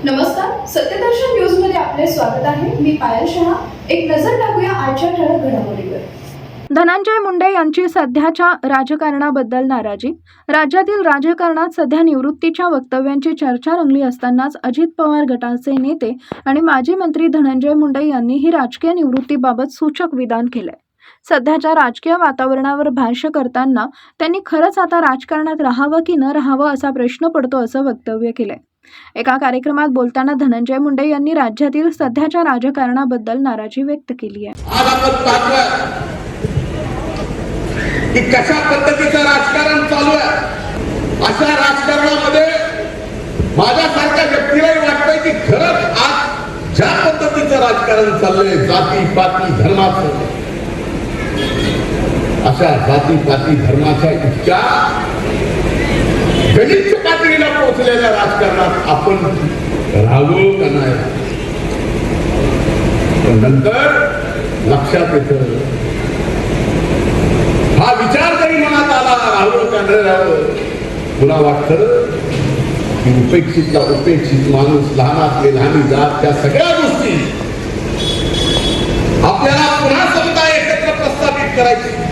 नमस्कार, सत्यदर्शन न्यूज मध्ये आपले स्वागत आहे. मी पायल शहा. एक नजर टाकूया आजच्या ठळक घडामोडीवर. धनंजय मुंडे यांची सध्याच्या राजकारणाबद्दल नाराजी. राज्यातील राजकारणात सध्या निवृत्तीच्या वक्तव्यांची चर्चा रंगली असतानाच अजित पवार गटाचे नेते आणि माजी मंत्री धनंजय मुंडे यांनीही राजकीय निवृत्तीबाबत सूचक विधान केलंय. सध्याच्या राजकीय वातावरणावर भाष्य करताना त्यांनी खरंच आता राजकारणात राहावं की न राहावं असा प्रश्न पडतो असं वक्तव्य केलंय. एका कार्यक्रमात बोलताना धनंजय मुंडे यांनी राज्यातील सध्याच्या राजकारणाबद्दल नाराजी व्यक्त केली आहे. आज आपण पाहतोय की कशा पद्धतीचं राजकारण चालू आहे. अशा राजकारणामध्ये माझ्यासारख्या व्यक्तीलाही वाटतंय की खरंच आज ज्या पद्धतीचं राजकारण चाललंय, जाती पाती धर्माचं, अशा जाती पाती धर्माच्या इतक्या गलिच्छ पातळीला पोहोचलेल्या राजकारणात आपण राहावं का नाही. पण नंतर लक्षात येतं, हा विचार जरी मनात आला राहावं का न राहावं, पुन्हा वाटतं की उपेक्षितला उपेक्षित माणूस, लहानातले लहानी जात, त्या सगळ्या गोष्टी आपल्याला पुन्हा समजा एकत्र प्रस्थापित करायची